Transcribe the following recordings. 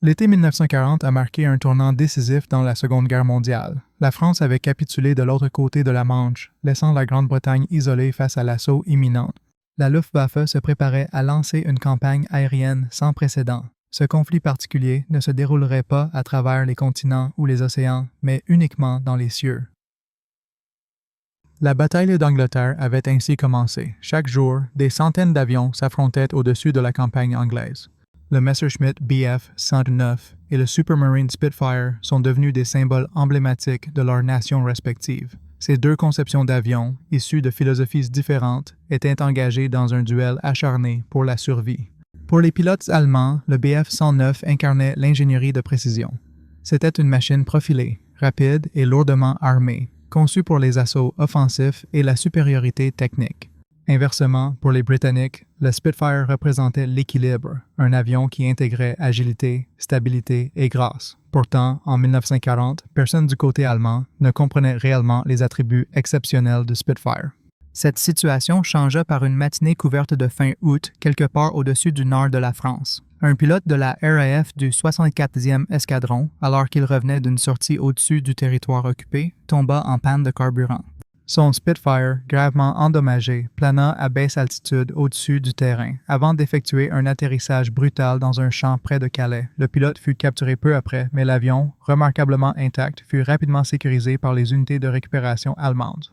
L'été 1940 a marqué un tournant décisif dans la Seconde Guerre mondiale. La France avait capitulé de l'autre côté de la Manche, laissant la Grande-Bretagne isolée face à l'assaut imminent. La Luftwaffe se préparait à lancer une campagne aérienne sans précédent. Ce conflit particulier ne se déroulerait pas à travers les continents ou les océans, mais uniquement dans les cieux. La bataille d'Angleterre avait ainsi commencé. Chaque jour, des centaines d'avions s'affrontaient au-dessus de la campagne anglaise. Le Messerschmitt Bf-109 et le Supermarine Spitfire sont devenus des symboles emblématiques de leurs nations respectives. Ces deux conceptions d'avions, issues de philosophies différentes, étaient engagées dans un duel acharné pour la survie. Pour les pilotes allemands, le Bf-109 incarnait l'ingénierie de précision. C'était une machine profilée, rapide et lourdement armée, conçue pour les assauts offensifs et la supériorité technique. Inversement, pour les Britanniques, le Spitfire représentait l'équilibre, un avion qui intégrait agilité, stabilité et grâce. Pourtant, en 1940, personne du côté allemand ne comprenait réellement les attributs exceptionnels du Spitfire. Cette situation changea par une matinée couverte de fin août, quelque part au-dessus du nord de la France. Un pilote de la RAF du 64e escadron, alors qu'il revenait d'une sortie au-dessus du territoire occupé, tomba en panne de carburant. Son Spitfire, gravement endommagé, plana à basse altitude au-dessus du terrain, avant d'effectuer un atterrissage brutal dans un champ près de Calais. Le pilote fut capturé peu après, mais l'avion, remarquablement intact, fut rapidement sécurisé par les unités de récupération allemandes.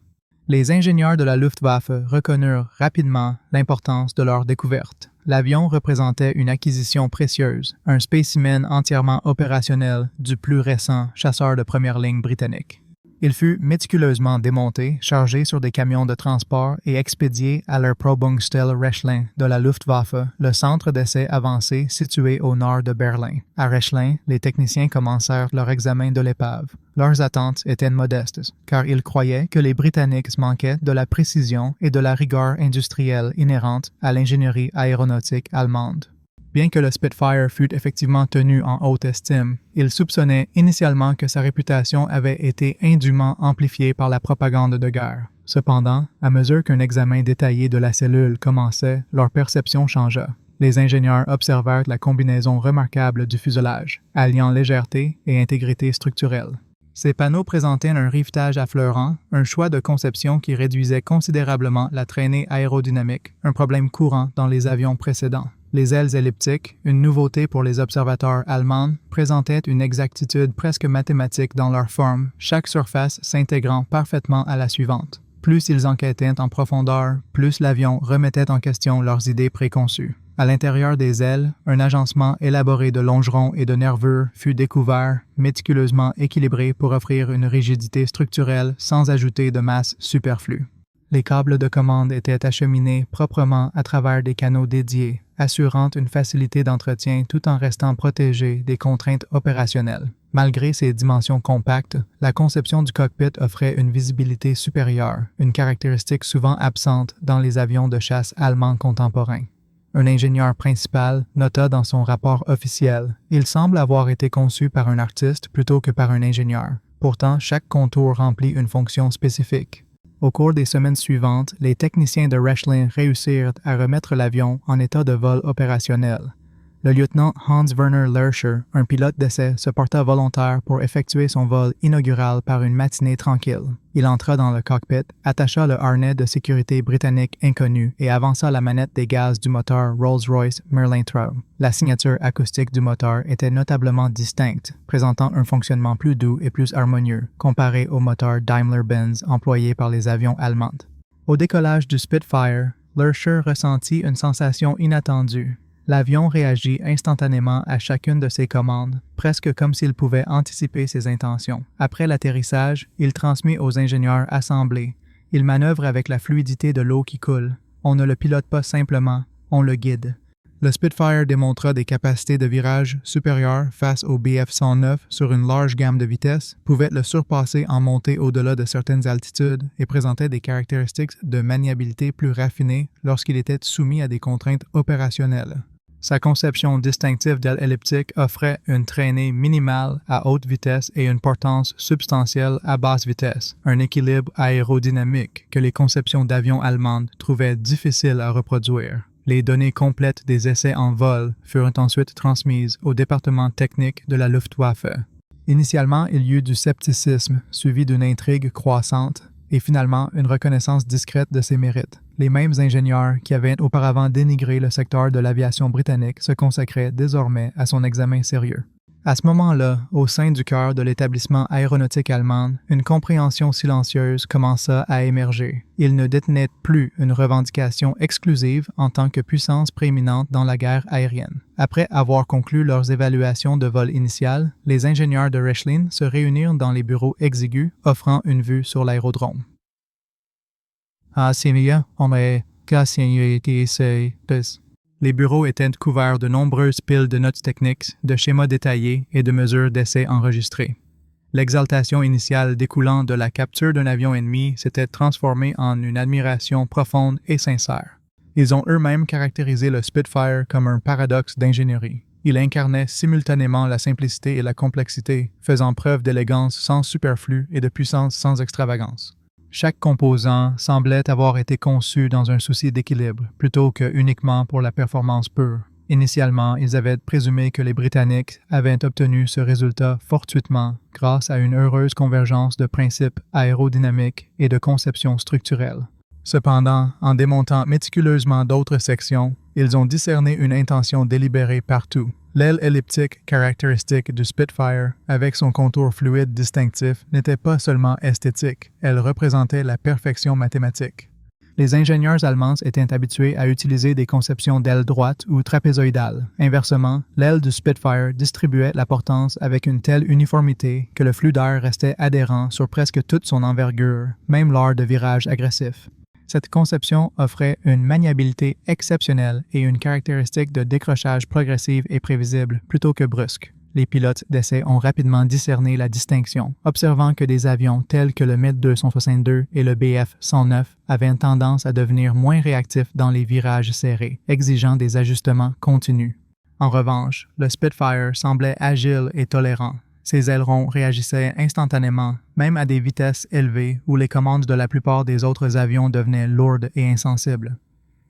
Les ingénieurs de la Luftwaffe reconnurent rapidement l'importance de leur découverte. L'avion représentait une acquisition précieuse, un spécimen entièrement opérationnel du plus récent chasseur de première ligne britannique. Il fut méticuleusement démonté, chargé sur des camions de transport et expédié à l'Erprobungsstelle Rechlin de la Luftwaffe, le centre d'essai avancé situé au nord de Berlin. À Rechlin, les techniciens commencèrent leur examen de l'épave. Leurs attentes étaient modestes, car ils croyaient que les Britanniques manquaient de la précision et de la rigueur industrielle inhérente à l'ingénierie aéronautique allemande. Bien que le Spitfire fût effectivement tenu en haute estime, il soupçonnait initialement que sa réputation avait été indûment amplifiée par la propagande de guerre. Cependant, à mesure qu'un examen détaillé de la cellule commençait, leur perception changea. Les ingénieurs observèrent la combinaison remarquable du fuselage, alliant légèreté et intégrité structurelle. Ces panneaux présentaient un rivetage affleurant, un choix de conception qui réduisait considérablement la traînée aérodynamique, un problème courant dans les avions précédents. Les ailes elliptiques, une nouveauté pour les observateurs allemands, présentaient une exactitude presque mathématique dans leur forme, chaque surface s'intégrant parfaitement à la suivante. Plus ils enquêtaient en profondeur, plus l'avion remettait en question leurs idées préconçues. À l'intérieur des ailes, un agencement élaboré de longerons et de nervures fut découvert, méticuleusement équilibré pour offrir une rigidité structurelle sans ajouter de masse superflue. Les câbles de commande étaient acheminés proprement à travers des canaux dédiés, assurant une facilité d'entretien tout en restant protégés des contraintes opérationnelles. Malgré ses dimensions compactes, la conception du cockpit offrait une visibilité supérieure, une caractéristique souvent absente dans les avions de chasse allemands contemporains. Un ingénieur principal nota dans son rapport officiel « Il semble avoir été conçu par un artiste plutôt que par un ingénieur. Pourtant, chaque contour remplit une fonction spécifique. » Au cours des semaines suivantes, les techniciens de Rechlin réussirent à remettre l'avion en état de vol opérationnel. Le lieutenant Hans-Werner Lärcher, un pilote d'essai, se porta volontaire pour effectuer son vol inaugural par une matinée tranquille. Il entra dans le cockpit, attacha le harnais de sécurité britannique inconnu et avança la manette des gaz du moteur Rolls-Royce Merlin-Traub. La signature acoustique du moteur était notablement distincte, présentant un fonctionnement plus doux et plus harmonieux, comparé au moteur Daimler-Benz employé par les avions allemands. Au décollage du Spitfire, Lärcher ressentit une sensation inattendue. L'avion réagit instantanément à chacune de ses commandes, presque comme s'il pouvait anticiper ses intentions. Après l'atterrissage, il transmet aux ingénieurs assemblés. Il manœuvre avec la fluidité de l'eau qui coule. On ne le pilote pas simplement, on le guide. Le Spitfire démontra des capacités de virage supérieures face au Bf-109 sur une large gamme de vitesses, pouvait le surpasser en montée au-delà de certaines altitudes et présentait des caractéristiques de maniabilité plus raffinées lorsqu'il était soumis à des contraintes opérationnelles. Sa conception distinctive d'aile elliptique offrait une traînée minimale à haute vitesse et une portance substantielle à basse vitesse, un équilibre aérodynamique que les conceptions d'avions allemandes trouvaient difficile à reproduire. Les données complètes des essais en vol furent ensuite transmises au département technique de la Luftwaffe. Initialement, il y eut du scepticisme, suivi d'une intrigue croissante, et finalement une reconnaissance discrète de ses mérites. Les mêmes ingénieurs qui avaient auparavant dénigré le secteur de l'aviation britannique se consacraient désormais à son examen sérieux. À ce moment-là, au sein du cœur de l'établissement aéronautique allemand, une compréhension silencieuse commença à émerger. Ils ne détenaient plus une revendication exclusive en tant que puissance prééminente dans la guerre aérienne. Après avoir conclu leurs évaluations de vol initiales, les ingénieurs de Rechlin se réunirent dans les bureaux exigus offrant une vue sur l'aérodrome. Les bureaux étaient couverts de nombreuses piles de notes techniques, de schémas détaillés et de mesures d'essais enregistrées. L'exaltation initiale découlant de la capture d'un avion ennemi s'était transformée en une admiration profonde et sincère. Ils ont eux-mêmes caractérisé le Spitfire comme un paradoxe d'ingénierie. Il incarnait simultanément la simplicité et la complexité, faisant preuve d'élégance sans superflu et de puissance sans extravagance. Chaque composant semblait avoir été conçu dans un souci d'équilibre, plutôt que uniquement pour la performance pure. Initialement, ils avaient présumé que les Britanniques avaient obtenu ce résultat fortuitement grâce à une heureuse convergence de principes aérodynamiques et de conceptions structurelles. Cependant, en démontant méticuleusement d'autres sections, ils ont discerné une intention délibérée partout. L'aile elliptique caractéristique du Spitfire, avec son contour fluide distinctif, n'était pas seulement esthétique, elle représentait la perfection mathématique. Les ingénieurs allemands étaient habitués à utiliser des conceptions d'ailes droites ou trapézoïdales. Inversement, l'aile du Spitfire distribuait la portance avec une telle uniformité que le flux d'air restait adhérent sur presque toute son envergure, même lors de virages agressifs. Cette conception offrait une maniabilité exceptionnelle et une caractéristique de décrochage progressive et prévisible plutôt que brusque. Les pilotes d'essai ont rapidement discerné la distinction, observant que des avions tels que le MiG-262 et le Bf-109 avaient tendance à devenir moins réactifs dans les virages serrés, exigeant des ajustements continus. En revanche, le Spitfire semblait agile et tolérant. Ses ailerons réagissaient instantanément, même à des vitesses élevées où les commandes de la plupart des autres avions devenaient lourdes et insensibles.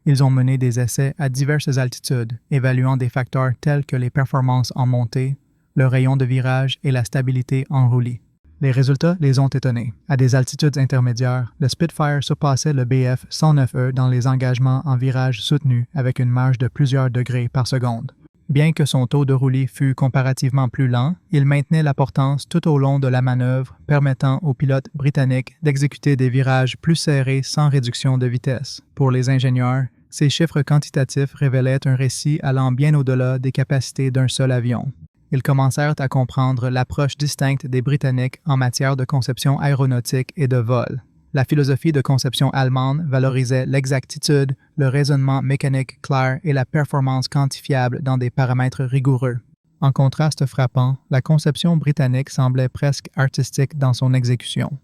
Ils ont mené des essais à diverses altitudes, évaluant des facteurs tels que les performances en montée, le rayon de virage et la stabilité en roulis. Les résultats les ont étonnés. À des altitudes intermédiaires, le Spitfire surpassait le Bf-109E dans les engagements en virage soutenu avec une marge de plusieurs degrés par seconde. Bien que son taux de roulis fût comparativement plus lent, il maintenait la portance tout au long de la manœuvre, permettant aux pilotes britanniques d'exécuter des virages plus serrés sans réduction de vitesse. Pour les ingénieurs, ces chiffres quantitatifs révélaient un récit allant bien au-delà des capacités d'un seul avion. Ils commencèrent à comprendre l'approche distincte des Britanniques en matière de conception aéronautique et de vol. La philosophie de conception allemande valorisait l'exactitude, le raisonnement mécanique clair et la performance quantifiable dans des paramètres rigoureux. En contraste frappant, la conception britannique semblait presque artistique dans son exécution.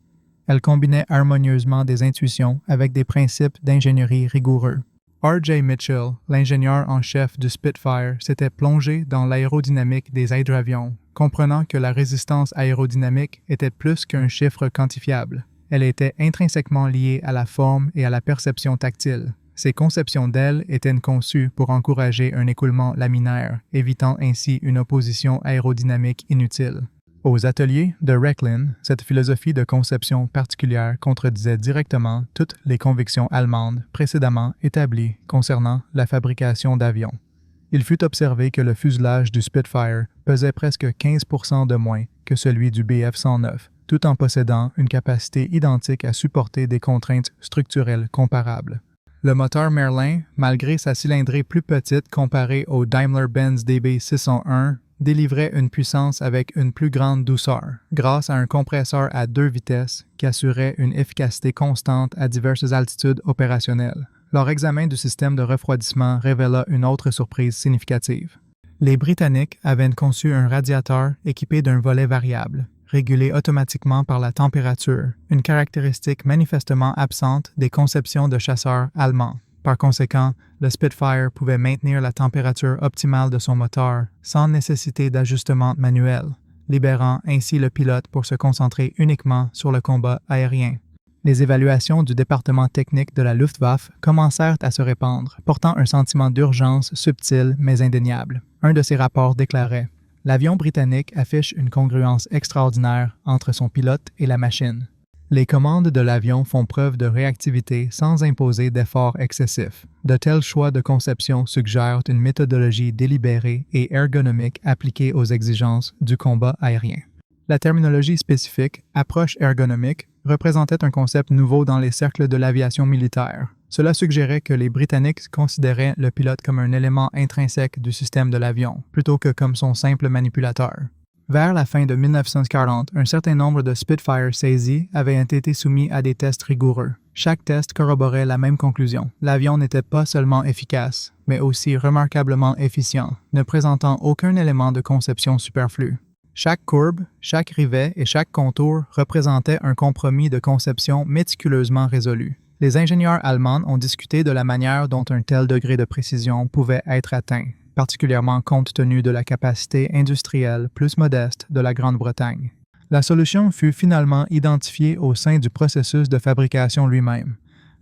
Elle combinait harmonieusement des intuitions avec des principes d'ingénierie rigoureux. R.J. Mitchell, l'ingénieur en chef du Spitfire, s'était plongé dans l'aérodynamique des hydravions, comprenant que la résistance aérodynamique était plus qu'un chiffre quantifiable. Elle était intrinsèquement liée à la forme et à la perception tactile. Ces conceptions d'ailes étaient conçues pour encourager un écoulement laminaire, évitant ainsi une opposition aérodynamique inutile. Aux ateliers de Rechlin, cette philosophie de conception particulière contredisait directement toutes les convictions allemandes précédemment établies concernant la fabrication d'avions. Il fut observé que le fuselage du Spitfire pesait presque 15% de moins que celui du Bf-109, tout en possédant une capacité identique à supporter des contraintes structurelles comparables. Le moteur Merlin, malgré sa cylindrée plus petite comparée au Daimler-Benz DB601, délivrait une puissance avec une plus grande douceur, grâce à un compresseur à 2 vitesses qui assurait une efficacité constante à diverses altitudes opérationnelles. Leur examen du système de refroidissement révéla une autre surprise significative. Les Britanniques avaient conçu un radiateur équipé d'un volet variable, régulé automatiquement par la température, une caractéristique manifestement absente des conceptions de chasseurs allemands. Par conséquent, le Spitfire pouvait maintenir la température optimale de son moteur sans nécessité d'ajustement manuel, libérant ainsi le pilote pour se concentrer uniquement sur le combat aérien. Les évaluations du département technique de la Luftwaffe commencèrent à se répandre, portant un sentiment d'urgence subtil mais indéniable. Un de ces rapports déclarait « L'avion britannique affiche une congruence extraordinaire entre son pilote et la machine. Les commandes de l'avion font preuve de réactivité sans imposer d'efforts excessifs. De tels choix de conception suggèrent une méthodologie délibérée et ergonomique appliquée aux exigences du combat aérien. » La terminologie spécifique « approche ergonomique » représentait un concept nouveau dans les cercles de l'aviation militaire. Cela suggérait que les Britanniques considéraient le pilote comme un élément intrinsèque du système de l'avion, plutôt que comme son simple manipulateur. Vers la fin de 1940, un certain nombre de Spitfire saisis avaient été soumis à des tests rigoureux. Chaque test corroborait la même conclusion. L'avion n'était pas seulement efficace, mais aussi remarquablement efficient, ne présentant aucun élément de conception superflu. Chaque courbe, chaque rivet et chaque contour représentaient un compromis de conception méticuleusement résolu. Les ingénieurs allemands ont discuté de la manière dont un tel degré de précision pouvait être atteint, particulièrement compte tenu de la capacité industrielle plus modeste de la Grande-Bretagne. La solution fut finalement identifiée au sein du processus de fabrication lui-même.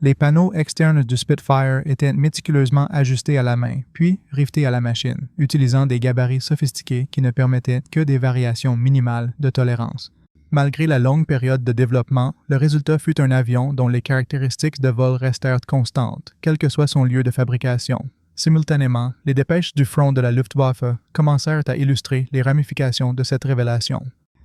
Les panneaux externes du Spitfire étaient méticuleusement ajustés à la main, puis rivetés à la machine, utilisant des gabarits sophistiqués qui ne permettaient que des variations minimales de tolérance. Malgré la longue période de développement, le résultat fut un avion dont les caractéristiques de vol restèrent constantes, quel que soit son lieu de fabrication. Simultanément, les dépêches du front de la Luftwaffe commencèrent à illustrer les ramifications de cette révélation.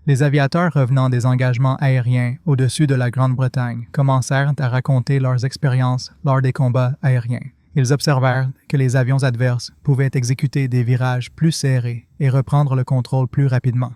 Les aviateurs revenant des engagements aériens au-dessus de la Grande-Bretagne commencèrent à raconter leurs expériences lors des combats aériens. Ils observèrent que les avions adverses pouvaient exécuter des virages plus serrés et reprendre le contrôle plus rapidement.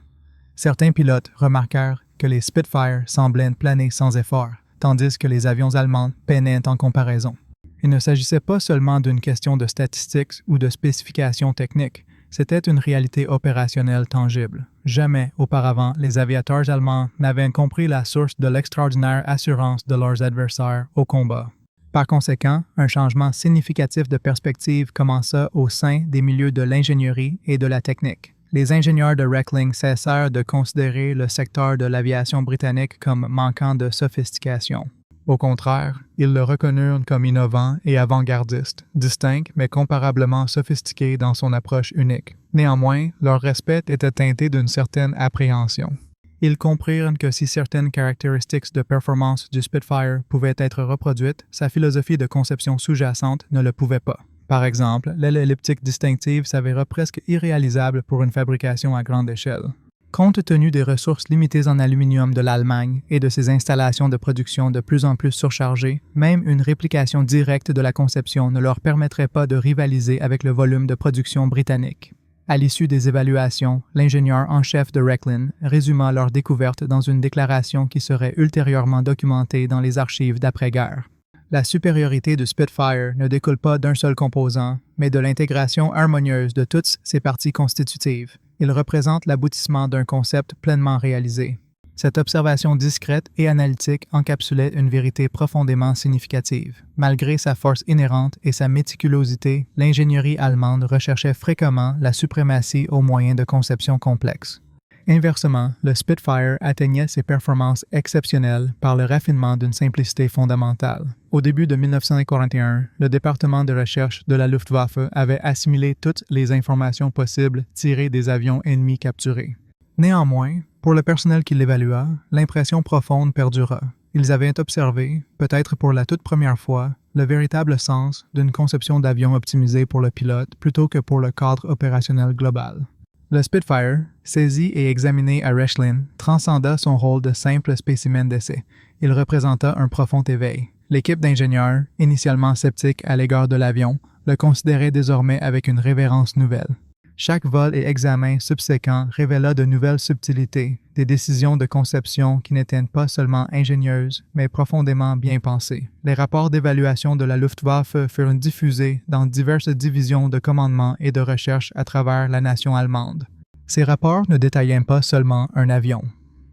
Certains pilotes remarquèrent que les Spitfire semblaient planer sans effort, tandis que les avions allemands peinaient en comparaison. Il ne s'agissait pas seulement d'une question de statistiques ou de spécifications techniques, c'était une réalité opérationnelle tangible. Jamais auparavant, les aviateurs allemands n'avaient compris la source de l'extraordinaire assurance de leurs adversaires au combat. Par conséquent, un changement significatif de perspective commença au sein des milieux de l'ingénierie et de la technique. Les ingénieurs de Reckling cessèrent de considérer le secteur de l'aviation britannique comme manquant de sophistication. Au contraire, ils le reconnurent comme innovant et avant-gardiste, distinct mais comparablement sophistiqué dans son approche unique. Néanmoins, leur respect était teinté d'une certaine appréhension. Ils comprirent que si certaines caractéristiques de performance du Spitfire pouvaient être reproduites, sa philosophie de conception sous-jacente ne le pouvait pas. Par exemple, l'aile elliptique distinctive s'avéra presque irréalisable pour une fabrication à grande échelle. Compte tenu des ressources limitées en aluminium de l'Allemagne et de ses installations de production de plus en plus surchargées, même une réplication directe de la conception ne leur permettrait pas de rivaliser avec le volume de production britannique. À l'issue des évaluations, l'ingénieur en chef de Recklin résuma leur découverte dans une déclaration qui serait ultérieurement documentée dans les archives d'après-guerre. La supériorité du Spitfire ne découle pas d'un seul composant, mais de l'intégration harmonieuse de toutes ses parties constitutives. Il représente l'aboutissement d'un concept pleinement réalisé. Cette observation discrète et analytique encapsulait une vérité profondément significative. Malgré sa force inhérente et sa méticulosité, l'ingénierie allemande recherchait fréquemment la suprématie aux moyens de conception complexes. Inversement, le Spitfire atteignait ses performances exceptionnelles par le raffinement d'une simplicité fondamentale. Au début de 1941, le département de recherche de la Luftwaffe avait assimilé toutes les informations possibles tirées des avions ennemis capturés. Néanmoins, pour le personnel qui l'évalua, l'impression profonde perdura. Ils avaient observé, peut-être pour la toute première fois, le véritable sens d'une conception d'avion optimisée pour le pilote plutôt que pour le cadre opérationnel global. Le Spitfire, saisi et examiné à Rechlin, transcenda son rôle de simple spécimen d'essai. Il représenta un profond éveil. L'équipe d'ingénieurs, initialement sceptique à l'égard de l'avion, le considérait désormais avec une révérence nouvelle. Chaque vol et examen subséquent révéla de nouvelles subtilités, des décisions de conception qui n'étaient pas seulement ingénieuses, mais profondément bien pensées. Les rapports d'évaluation de la Luftwaffe furent diffusés dans diverses divisions de commandement et de recherche à travers la nation allemande. Ces rapports ne détaillaient pas seulement un avion.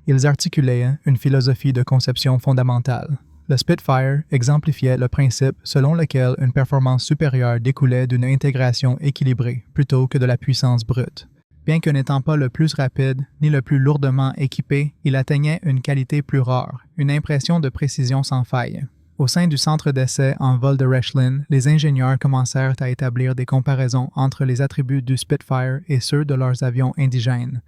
Ils articulaient une philosophie de conception fondamentale. Le Spitfire exemplifiait le principe selon lequel une performance supérieure découlait d'une intégration équilibrée plutôt que de la puissance brute. Bien que n'étant pas le plus rapide ni le plus lourdement équipé, il atteignait une qualité plus rare, une impression de précision sans faille. Au sein du centre d'essai en vol de Rechlin, les ingénieurs commencèrent à établir des comparaisons entre les attributs du Spitfire et ceux de leurs avions indigènes.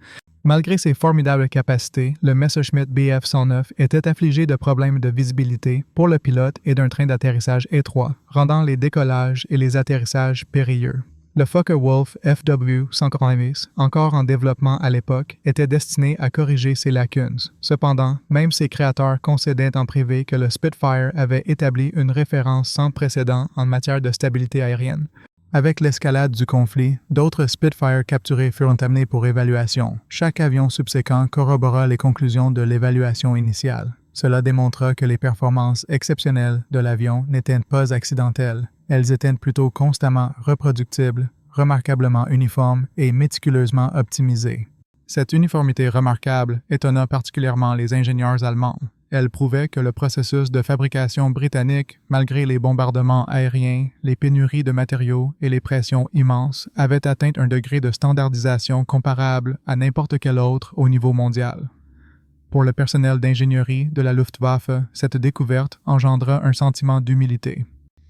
Malgré ses formidables capacités, le Messerschmitt Bf-109 était affligé de problèmes de visibilité pour le pilote et d'un train d'atterrissage étroit, rendant les décollages et les atterrissages périlleux. Le Focke-Wulf FW-190, encore en développement à l'époque, était destiné à corriger ces lacunes. Cependant, même ses créateurs concédaient en privé que le Spitfire avait établi une référence sans précédent en matière de stabilité aérienne. Avec l'escalade du conflit, d'autres Spitfire capturés furent amenés pour évaluation. Chaque avion subséquent corrobora les conclusions de l'évaluation initiale. Cela démontra que les performances exceptionnelles de l'avion n'étaient pas accidentelles. Elles étaient plutôt constamment reproductibles, remarquablement uniformes et méticuleusement optimisées. Cette uniformité remarquable étonna particulièrement les ingénieurs allemands. Elle prouvait que le processus de fabrication britannique, malgré les bombardements aériens, les pénuries de matériaux et les pressions immenses, avait atteint un degré de standardisation comparable à n'importe quel autre au niveau mondial. Pour le personnel d'ingénierie de la Luftwaffe, cette découverte engendra un sentiment d'humilité.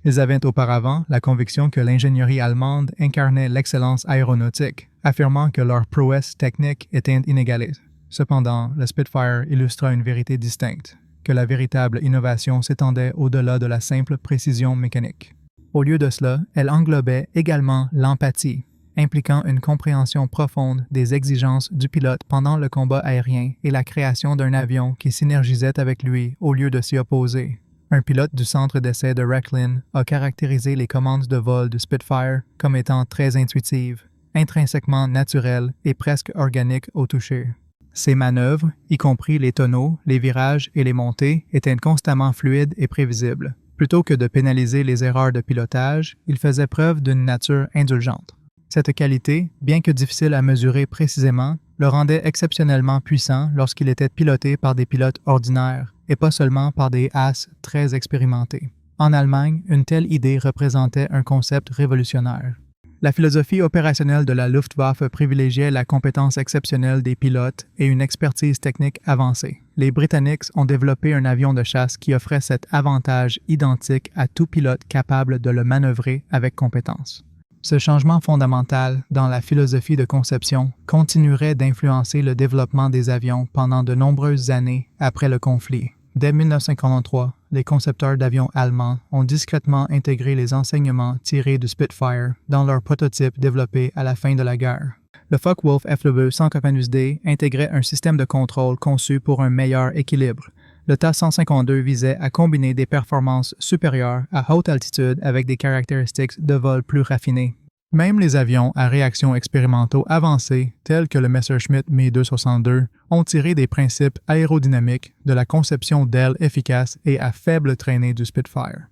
Ils avaient auparavant la conviction que l'ingénierie allemande incarnait l'excellence aéronautique, affirmant que leur prouesse technique était inégalée. Cependant, le Spitfire illustra une vérité distincte, que la véritable innovation s'étendait au-delà de la simple précision mécanique. Au lieu de cela, elle englobait également l'empathie, impliquant une compréhension profonde des exigences du pilote pendant le combat aérien et la création d'un avion qui synergisait avec lui au lieu de s'y opposer. Un pilote du centre d'essai de Rechlin a caractérisé les commandes de vol du Spitfire comme étant très intuitives, intrinsèquement naturelles et presque organiques au toucher. Ses manœuvres, y compris les tonneaux, les virages et les montées, étaient constamment fluides et prévisibles. Plutôt que de pénaliser les erreurs de pilotage, il faisait preuve d'une nature indulgente. Cette qualité, bien que difficile à mesurer précisément, le rendait exceptionnellement puissant lorsqu'il était piloté par des pilotes ordinaires et pas seulement par des as très expérimentés. En Allemagne, une telle idée représentait un concept révolutionnaire. La philosophie opérationnelle de la Luftwaffe privilégiait la compétence exceptionnelle des pilotes et une expertise technique avancée. Les Britanniques ont développé un avion de chasse qui offrait cet avantage identique à tout pilote capable de le manœuvrer avec compétence. Ce changement fondamental dans la philosophie de conception continuerait d'influencer le développement des avions pendant de nombreuses années après le conflit. Dès 1953, les concepteurs d'avions allemands ont discrètement intégré les enseignements tirés du Spitfire dans leurs prototypes développés à la fin de la guerre. Le Focke-Wulf FW-190D intégrait un système de contrôle conçu pour un meilleur équilibre. Le TAS-152 visait à combiner des performances supérieures à haute altitude avec des caractéristiques de vol plus raffinées. Même les avions à réaction expérimentaux avancés, tels que le Messerschmitt Me 262, ont tiré des principes aérodynamiques de la conception d'ailes efficaces et à faible traînée du Spitfire.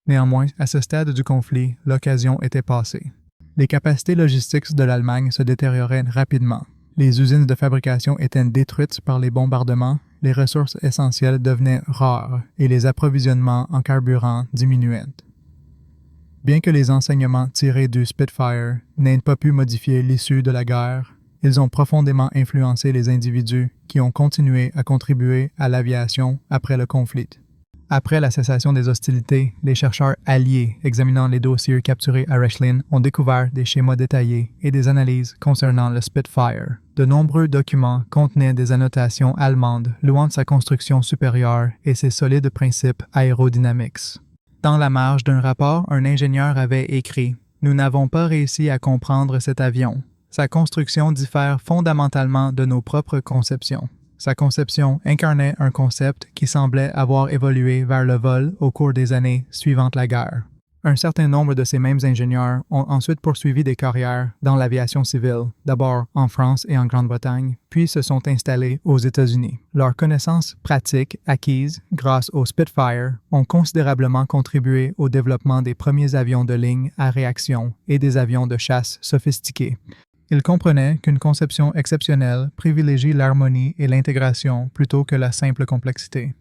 Néanmoins, à ce stade du conflit, l'occasion était passée. Les capacités logistiques de l'Allemagne se détérioraient rapidement. Les usines de fabrication étaient détruites par les bombardements, les ressources essentielles devenaient rares et les approvisionnements en carburant diminuaient. Bien que les enseignements tirés du Spitfire n'aient pas pu modifier l'issue de la guerre, ils ont profondément influencé les individus qui ont continué à contribuer à l'aviation après le conflit. Après la cessation des hostilités, les chercheurs alliés examinant les dossiers capturés à Rechlin ont découvert des schémas détaillés et des analyses concernant le Spitfire. De nombreux documents contenaient des annotations allemandes louant sa construction supérieure et ses solides principes aérodynamiques. Dans la marge d'un rapport, un ingénieur avait écrit « Nous n'avons pas réussi à comprendre cet avion. Sa construction diffère fondamentalement de nos propres conceptions. » Sa conception incarnait un concept qui semblait avoir évolué vers le vol au cours des années suivant la guerre. Un certain nombre de ces mêmes ingénieurs ont ensuite poursuivi des carrières dans l'aviation civile, d'abord en France et en Grande-Bretagne, puis se sont installés aux États-Unis. Leurs connaissances pratiques acquises grâce au Spitfire ont considérablement contribué au développement des premiers avions de ligne à réaction et des avions de chasse sophistiqués. Il comprenait qu'une conception exceptionnelle privilégie l'harmonie et l'intégration plutôt que la simple complexité.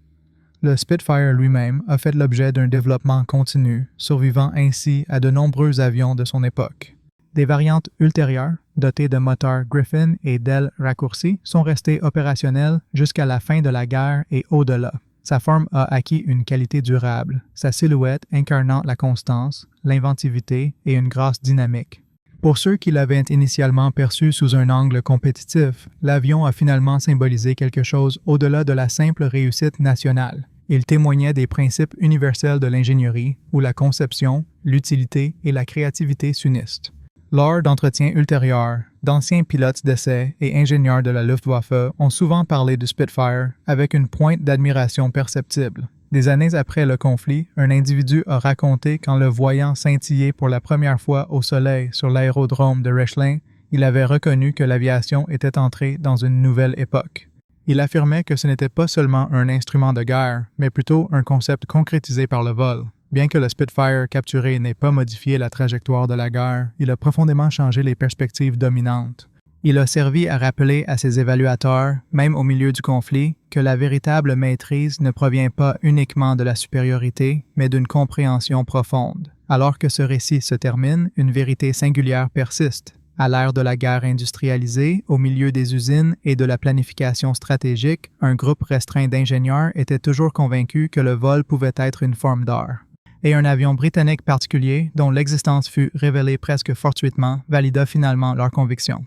Le Spitfire lui-même a fait l'objet d'un développement continu, survivant ainsi à de nombreux avions de son époque. Des variantes ultérieures, dotés de moteurs Griffin et d'ailes raccourcies, sont restés opérationnels jusqu'à la fin de la guerre et au-delà. Sa forme a acquis une qualité durable, sa silhouette incarnant la constance, l'inventivité et une grâce dynamique. Pour ceux qui l'avaient initialement perçu sous un angle compétitif, l'avion a finalement symbolisé quelque chose au-delà de la simple réussite nationale. Il témoignait des principes universels de l'ingénierie, où la conception, l'utilité et la créativité s'unissent. Lors d'entretiens ultérieurs, d'anciens pilotes d'essai et ingénieurs de la Luftwaffe ont souvent parlé du Spitfire avec une pointe d'admiration perceptible. Des années après le conflit, un individu a raconté qu'en le voyant scintiller pour la première fois au soleil sur l'aérodrome de Rechlin, il avait reconnu que l'aviation était entrée dans une nouvelle époque. Il affirmait que ce n'était pas seulement un instrument de guerre, mais plutôt un concept concrétisé par le vol. Bien que le Spitfire capturé n'ait pas modifié la trajectoire de la guerre, il a profondément changé les perspectives dominantes. Il a servi à rappeler à ses évaluateurs, même au milieu du conflit, que la véritable maîtrise ne provient pas uniquement de la supériorité, mais d'une compréhension profonde. Alors que ce récit se termine, une vérité singulière persiste. À l'ère de la guerre industrialisée, au milieu des usines et de la planification stratégique, un groupe restreint d'ingénieurs était toujours convaincu que le vol pouvait être une forme d'art. Et un avion britannique particulier, dont l'existence fut révélée presque fortuitement, valida finalement leur conviction.